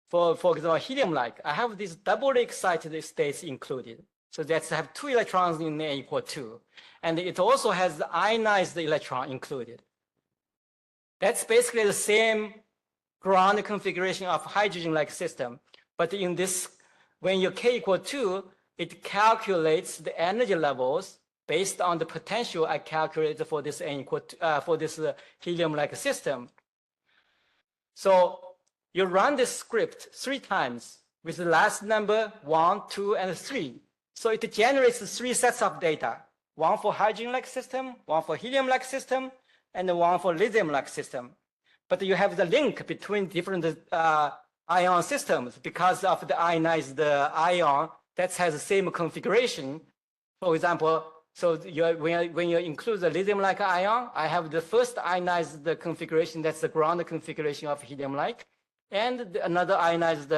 for example, helium-like, I have these doubly excited states included. So that's have 2 electrons in n equal 2. And it also has the ionized electron included. That's basically the same ground configuration of hydrogen-like system. But in this, when your K equal 2, it calculates the energy levels based on the potential I calculated for this for this helium-like system. So you run this script 3 times with the last number 1, 2, and 3. So it generates 3 sets of data: 1 for hydrogen-like system, 1 for helium-like system, and 1 for lithium-like system. But you have the link between different ion systems because of the ionized ion that has the same configuration. For example, so when you include the lithium-like ion, I have the first ionized configuration, that's the ground configuration of helium-like, and another ionized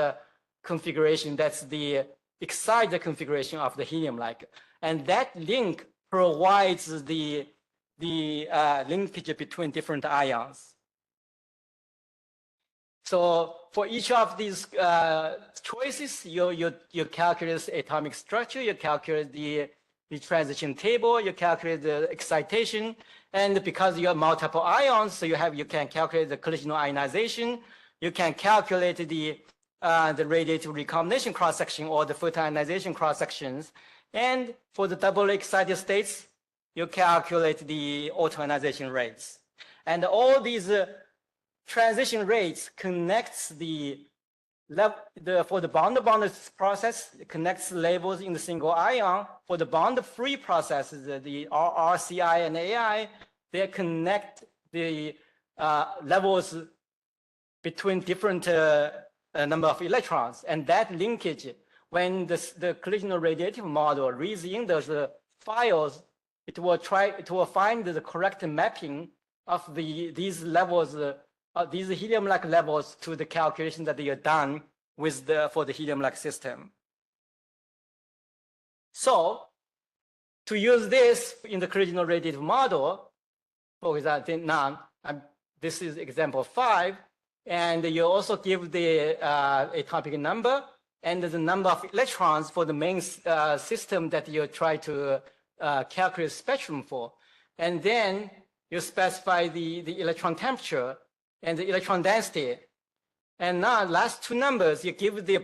configuration, that's the excite the configuration of the helium-like. And that link provides the linkage between different ions. So for each of these choices, you calculate the atomic structure, you calculate the transition table, you calculate the excitation, and because you have multiple ions, so you can calculate the collisional ionization, you can calculate the radiative recombination cross-section or the photoionization cross-sections, and for the double excited states, you calculate the autoionization rates. And all these transition rates connects for the bond-to-bond process, it connects levels in the single ion. For the bond-free processes, the RCI and AI, they connect the levels between different number of electrons. And that linkage, when the collisional radiative model reads in those files, it will find the correct mapping of these levels, these helium-like levels to the calculation that they are done with for the helium-like system. So to use this in the collisional radiative model, for example, now this is example 5, and you also give the atomic number and the number of electrons for the main system that you try to calculate spectrum for, and then you specify the electron temperature and the electron density. And now last two numbers, you give the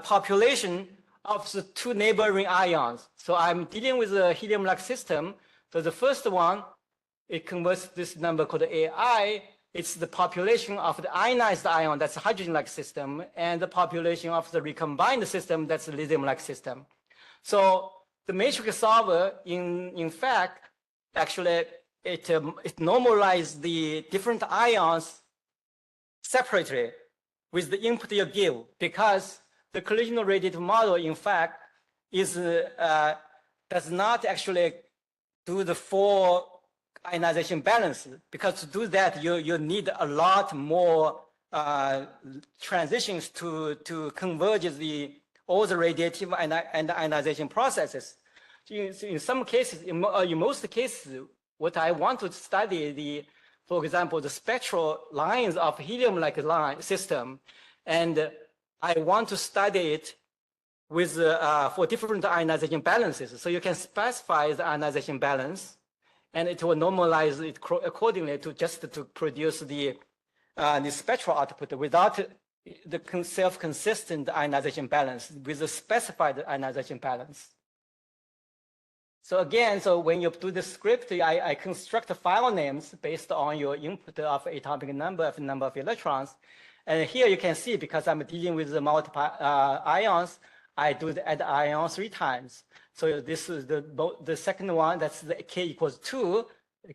population of the two neighboring ions. So I'm dealing with a helium-like system. So the first one, it converts this number called AI. It's the population of the ionized ion, that's a hydrogen-like system, and the population of the recombined system, that's a lithium-like system. So the matrix solver, in fact, actually, it normalizes the different ions separately with the input you give, because the collisional radiative model, in fact, does not actually do the full ionization balance, because to do that, you need a lot more transitions to converge all the radiative and ionization processes. In some cases, in most cases, what I want to study for example, the spectral lines of helium-like line system, and I want to study it with for different ionization balances. So you can specify the ionization balance, and it will normalize it accordingly to produce the spectral output without the self-consistent ionization balance with the specified ionization balance. So again, when you do the script, I construct file names based on your input of atomic number of electrons. And here you can see, because I'm dealing with the multiple ions, I do the add ion 3 times. So this is the second one, that's the K equals 2.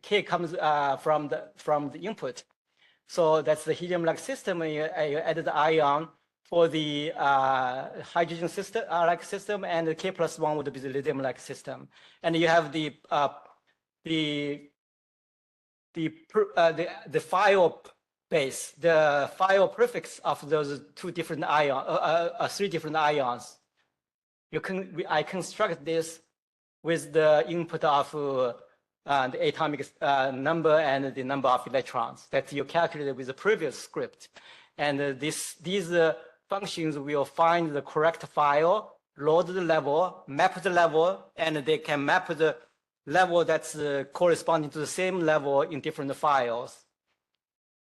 K comes from the input. So that's the helium-like system, and you add the ion for the hydrogen system, like system, and the K plus 1 would be the lithium-like system. And you have the file base, the file prefix of those 2 different ions, 3 different ions. I construct this with the input of the atomic number and the number of electrons that you calculated with the previous script. And these functions will find the correct file, load the level, map the level, and they can map the level that's corresponding to the same level in different files.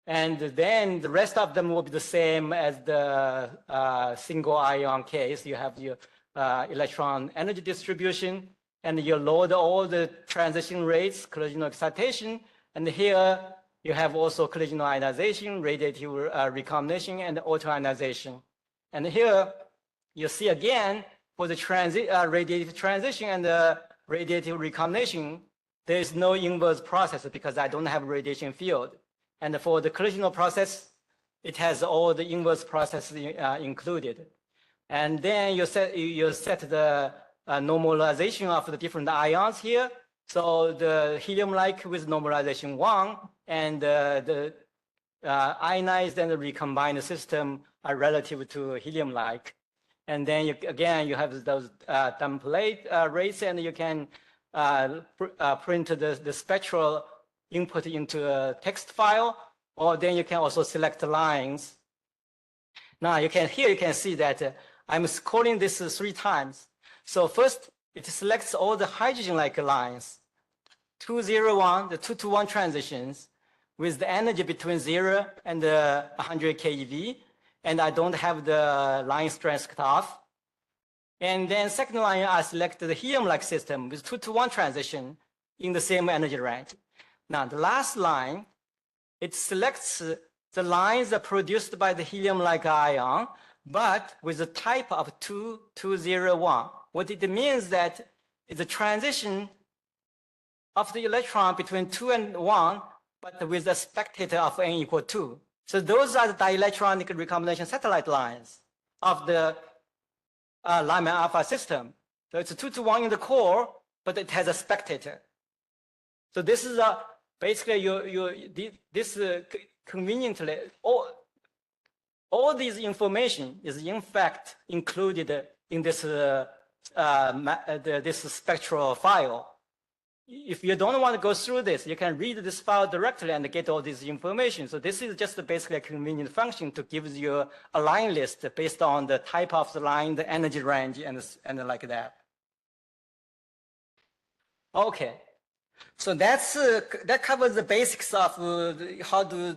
And then the rest of them will be the same as the single ion case. You have your electron energy distribution, and you load all the transition rates, collisional excitation, and here you have also collisional ionization, radiative recombination, and autoionization. And here you see again, for the radiative transition and the radiative recombination, there is no inverse process because I don't have radiation field. And for the collisional process, it has all the inverse processes included. And then you set the normalization of the different ions here. So the helium-like with normalization 1, and the ionized and the recombined system are relative to helium-like. And then again, you have those template rates, and you can print the spectral input into a text file, or then you can also select lines. Now here you can see that I'm calling this 3 times. So first, it selects all the hydrogen-like lines, 201, the 2 to 1 transitions, with the energy between 0 and 100 keV, and I don't have the line strength cut off. And then second line, I select the helium-like system with 2 to 1 transition in the same energy range. Now the last line, it selects the lines that are produced by the helium-like ion, but with the type of 201. What it means that it's a transition of the electron between 2 and 1, but with a spectator of n equal 2. So those are the dielectronic recombination satellite lines of the Lyman alpha system. So it's a 2 to 1 in the core, but it has a spectator. So this is basically this conveniently all these information is in fact included in this this spectral file. If you don't want to go through this, you can read this file directly and get all this information. So this is just basically a convenient function to give you a line list based on the type of the line, the energy range, and like that. Okay, so that covers the basics of how do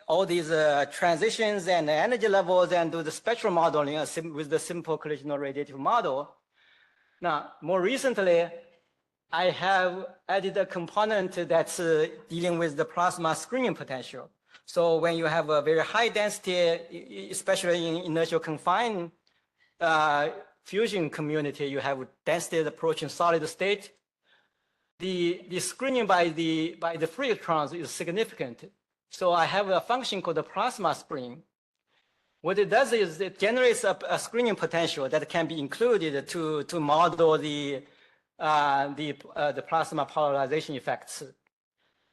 all these transitions and energy levels and do the spectral modeling with the simple collisional radiative model. Now, more recently, I have added a component that's dealing with the plasma screening potential. So when you have a very high density, especially in inertial confined fusion community, you have density approaching solid state. The screening by the free electrons is significant. So I have a function called the plasma screen. What it does is it generates a screening potential that can be included to model the plasma polarization effects.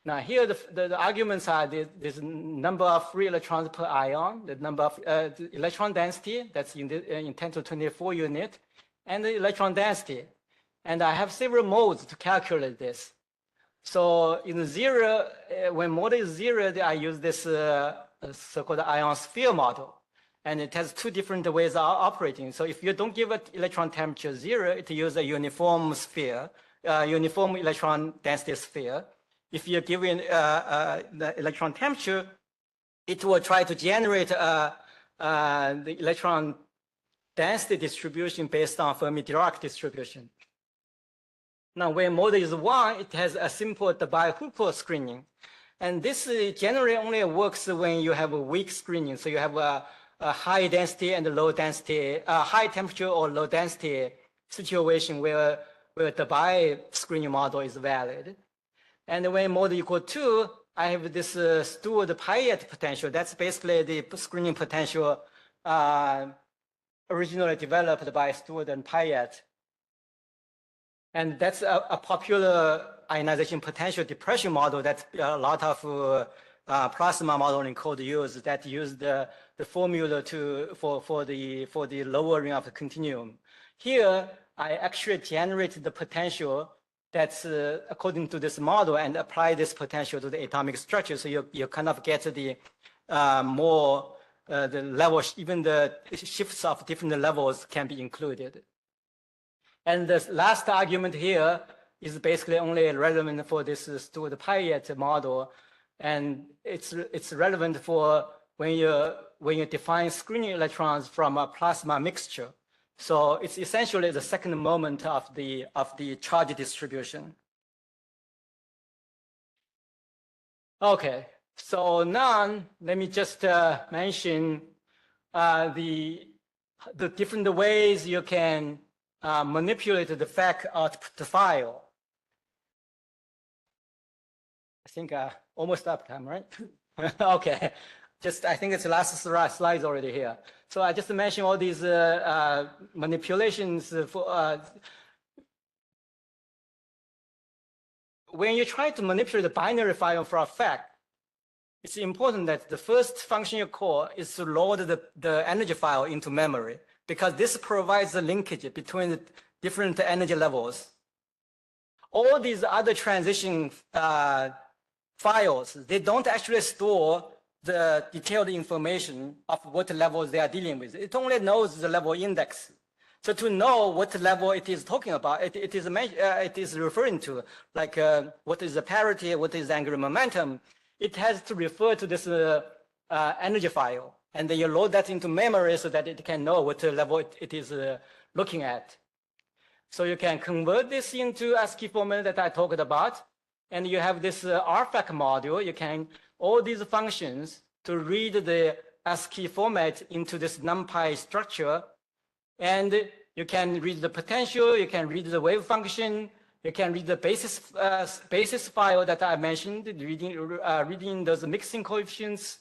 Now here the arguments are this number of free electrons per ion, the number of the electron density that's in 10 to 24 unit, and the electron density. And I have several modes to calculate this. So in 0, when mode is 0, I use this so-called ion sphere model. And it has 2 different ways of operating. So if you don't give it electron temperature 0, it uses a uniform sphere, uniform electron density sphere. If you give it the electron temperature, it will try to generate the electron density distribution based on Fermi-Dirac distribution. Now, when mode is 1, it has a simple Debye-Hooper screening. And this generally only works when you have a weak screening. So you have a high density and low density, high temperature or low density situation where the Debye screening model is valid. And when mode equal 2, I have this Stewart Payette potential. That's basically the screening potential originally developed by Stewart and Payette. And that's a popular ionization potential depression model that a lot of plasma modeling code use that use the formula for the lowering of the continuum. Here, I actually generated the potential that's according to this model and apply this potential to the atomic structure. So you kind of get the more the level, even the shifts of different levels can be included. And the last argument here is basically only relevant for this Stewart Payette model, and it's relevant for when you define screening electrons from a plasma mixture. So it's essentially the second moment of the charge distribution. Okay, so now let me just mention the different ways you can manipulate the FAC output file. I think almost up time, right? Okay, I think it's the last slides already here. So I just mentioned all these manipulations for when you try to manipulate the binary file for a FAC, it's important that the first function you call is to load the energy file into memory. because this provides the linkage between the different energy levels. All these other transition files, they don't actually store the detailed information of what levels they are dealing with. It only knows the level index. So to know what level it is talking about, it is referring to, like what is the parity, what is the angular momentum, it has to refer to this energy file. And then you load that into memory so that it can know what level it is looking at. So you can convert this into ASCII format that I talked about. And you have this RFAC module. You can, all these functions to read the ASCII format into this NumPy structure. And you can read the potential, you can read the wave function, you can read the basis file that I mentioned, reading those mixing coefficients.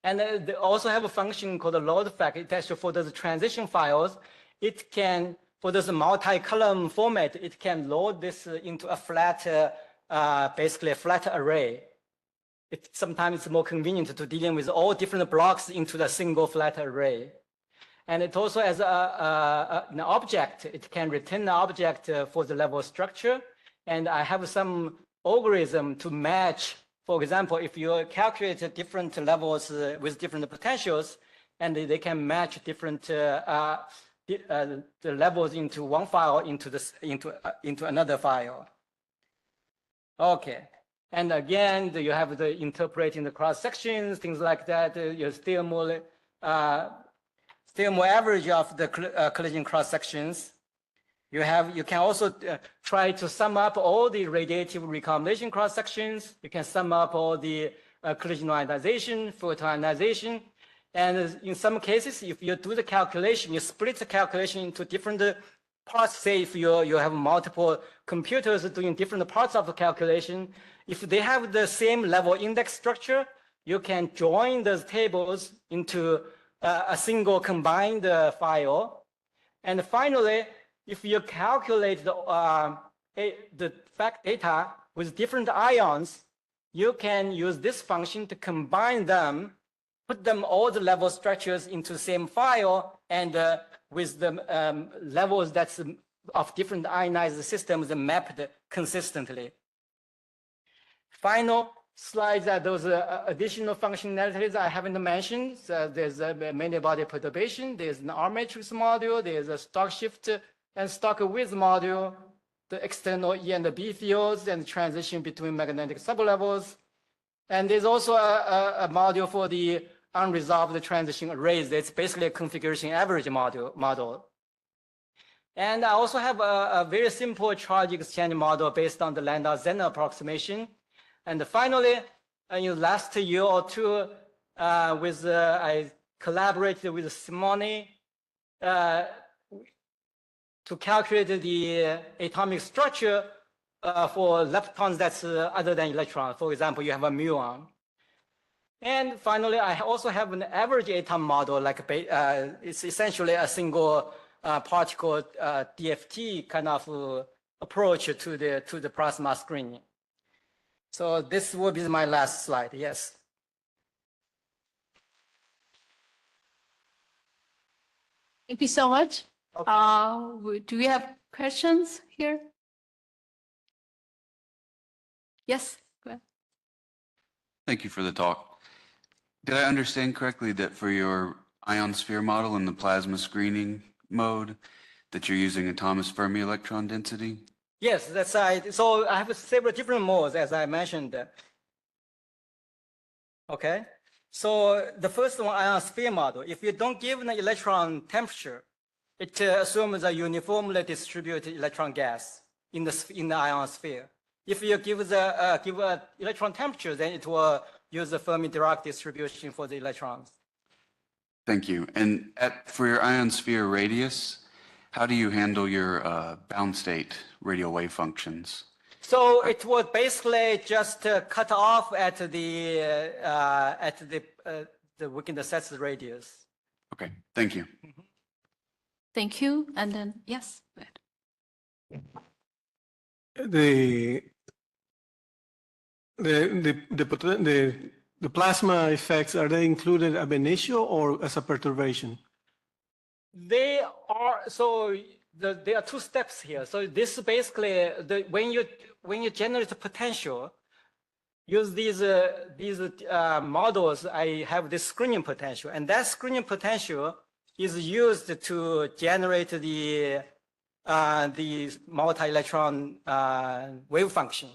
And they also have a function called the load fact. It actually, for those transition files, it can, for this multi-column format, it can load this into a flat, basically a flat array. Sometimes it's more convenient to dealing with all different blocks into the single flat array. And it also has an object. It can return the object for the level structure. And I have some algorithm to match. For example, if you calculate different levels with different potentials, and they can match different the levels into one file into another file. Okay. And again, you have the interpreting the cross sections, things like that. You're still more average of the collision cross sections. You can also try to sum up all the radiative recombination cross sections. You can sum up all the collisional ionization, photoionization. And in some cases, if you do the calculation, you split the calculation into different parts. Say if you have multiple computers doing different parts of the calculation, if they have the same level index structure, you can join those tables into a single combined file. And finally, if you calculate the fact data with different ions, you can use this function to combine them, put them all the level structures into the same file, and with the levels that's of different ionized systems mapped consistently. Final slides are those additional functionalities I haven't mentioned. So there's a many body perturbation, there's an R matrix module, there's a stock shift and stock width module, the external E and the B fields, and transition between magnetic sublevels. And there's also a module for the unresolved transition arrays. It's basically a configuration average model. And I also have a very simple charge exchange model based on the Landau-Zenner approximation. And finally, in the last year or two, I collaborated with Simone to calculate the atomic structure for leptons that's other than electrons. For example, you have a muon. And finally, I also have an average atom model, like it's essentially a single particle DFT kind of approach to the plasma screening. So this will be my last slide. Yes. Thank you so much. Okay. Do we have questions here? Yes, go ahead. Thank you for the talk. Did I understand correctly that for your ion sphere model in the plasma screening mode, that you're using a Thomas Fermi electron density? Yes, that's right. So I have several different modes, as I mentioned. Okay. So the first one, ion sphere model. If you don't give an electron temperature, it assumes a uniformly distributed electron gas in the ion sphere. If you give a electron temperature, then it will use the Fermi-Dirac distribution for the electrons. Thank you. And for your ion sphere radius, how do you handle your bound state radial wave functions? So it was basically just cut off at the within the sets radius. Okay, thank you. Thank you. And then, yes, go ahead. The plasma effects, are they included ab initio or as a perturbation? They are, so there are two steps here. So this basically, when you generate the potential, use these models, I have this screening potential, and that screening potential is used to generate the multi-electron wave function.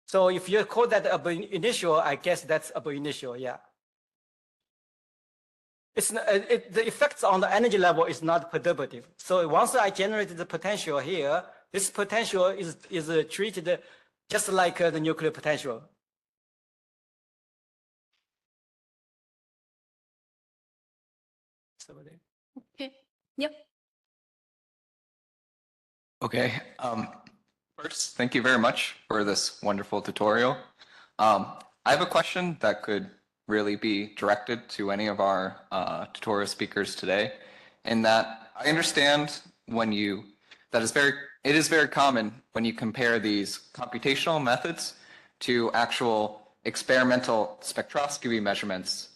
So if you call that ab initial, I guess that's ab initial, yeah. It's not, the effects on the energy level is not perturbative. So once I generated the potential here, this potential is treated just like the nuclear potential. Okay. Yep. Okay. First, thank you very much for this wonderful tutorial. I have a question that could really be directed to any of our tutorial speakers today, in that I understand it is very common when you compare these computational methods to actual experimental spectroscopy measurements.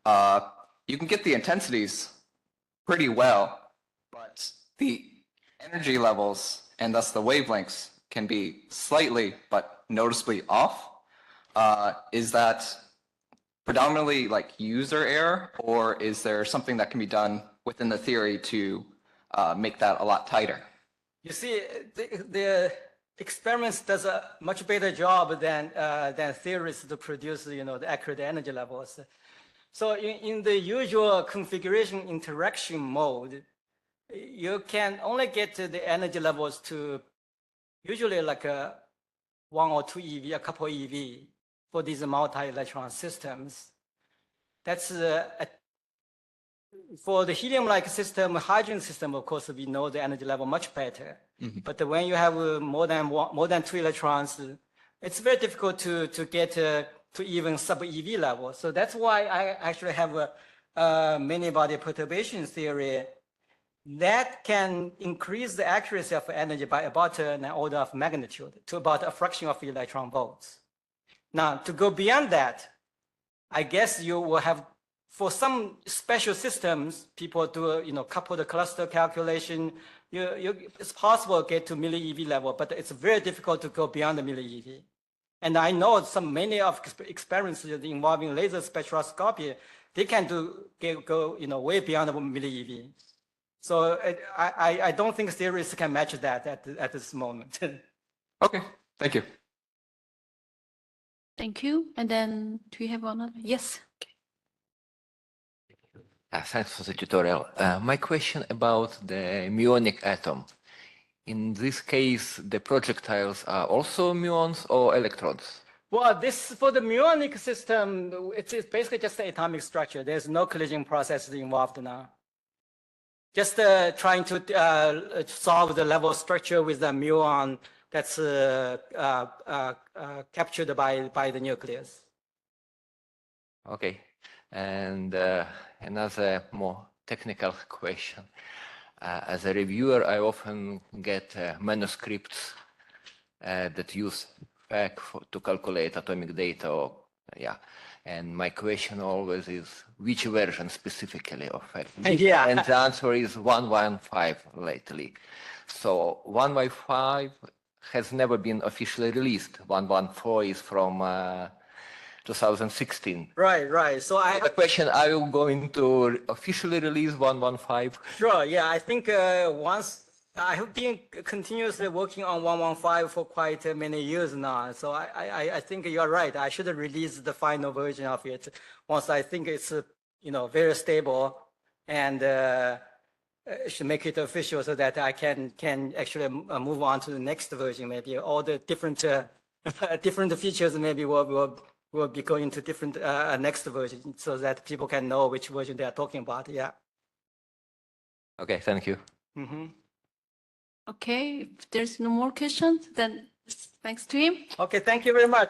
You can get the intensities pretty well, but the energy levels and thus the wavelengths can be slightly but noticeably off. Is that predominantly like user error, or is there something that can be done within the theory to make that a lot tighter? You see, the experiments does a much better job than theorists to produce, the accurate energy levels. So in the usual configuration interaction mode, you can only get to the energy levels to usually like 1 or 2 eV, a couple eV for these multi-electron systems. That's for the helium-like system, hydrogen system, of course, we know the energy level much better. Mm-hmm. But when you have more than 2 electrons, it's very difficult to get to even sub-eV level. So that's why I actually have a many-body perturbation theory that can increase the accuracy of energy by about an order of magnitude to about a fraction of electron volts. Now, to go beyond that, I guess you will have, for some special systems, people do, coupled cluster calculation. It's possible to get to milli-eV level, but it's very difficult to go beyond the milli-eV. And I know many of experiments involving laser spectroscopy, they can go way beyond the milli-eV. So I don't think theorists can match that at this moment. Okay, thank you. Thank you. And then do we have another? Yes. Thanks for the tutorial. My question about the muonic atom. In this case, the projectiles are also muons or electrons? Well, for the muonic system, it's basically just the atomic structure. There's no collision process involved now. Just trying to solve the level structure with the muon that's captured by the nucleus. Okay. And another more technical question. As a reviewer, I often get manuscripts that use FAC to calculate atomic data. And my question always is, which version specifically of FAC? Yeah. And the answer is 1.15 lately. So 1.15 has never been officially released. 1.14 is from 2016. Right. So the question, are you going to officially release 1.15? Sure, yeah. I think once I have been continuously working on 1.15 for quite many years now. So I think you're right. I should release the final version of it once I think it's very stable, and should make it official so that I can actually move on to the next version. Maybe all the different different features maybe will be going to different next version, so that people can know which version they are talking about. Yeah. Okay, thank you. Mm-hmm. Okay, if there's no more questions, then thanks to him. Okay, thank you very much.